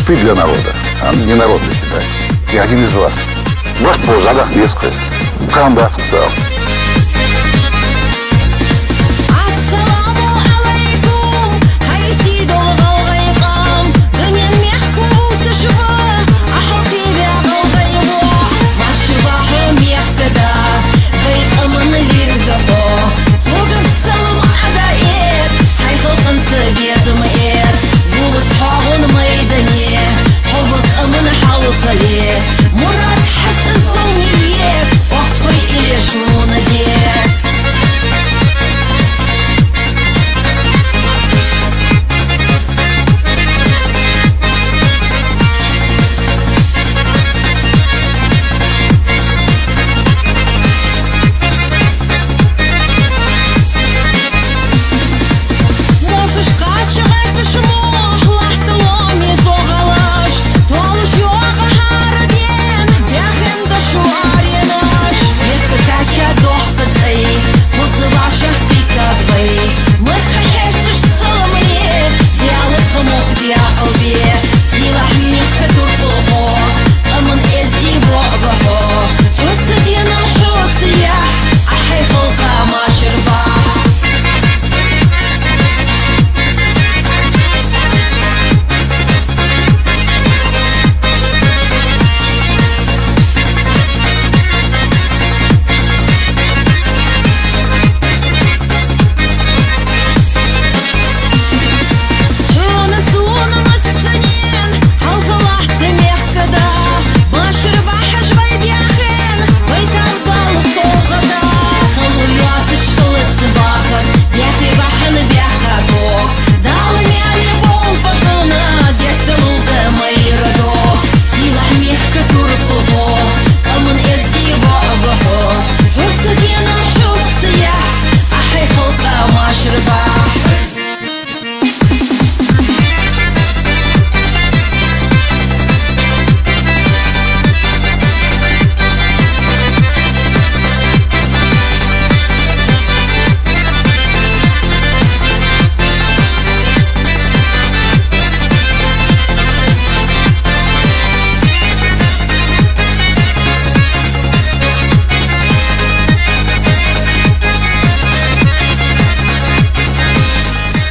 ты для народа, а не народ для тебя. Я один из вас. Может, по задах несколько. Камбас сказал. مرات حس الصومية واخفي إلي شمو ندير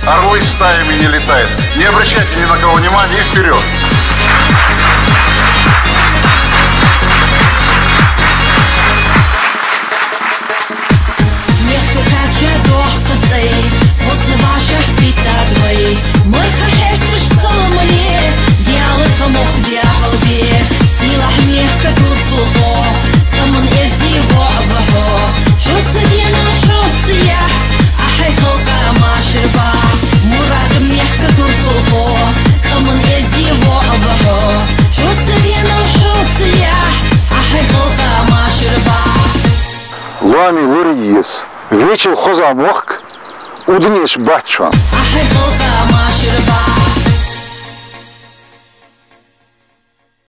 Орлы стаями не летают. Не обращайте ни на кого внимания и вперед. Лами вырьес, вечер хоза мох, уднеш бачван.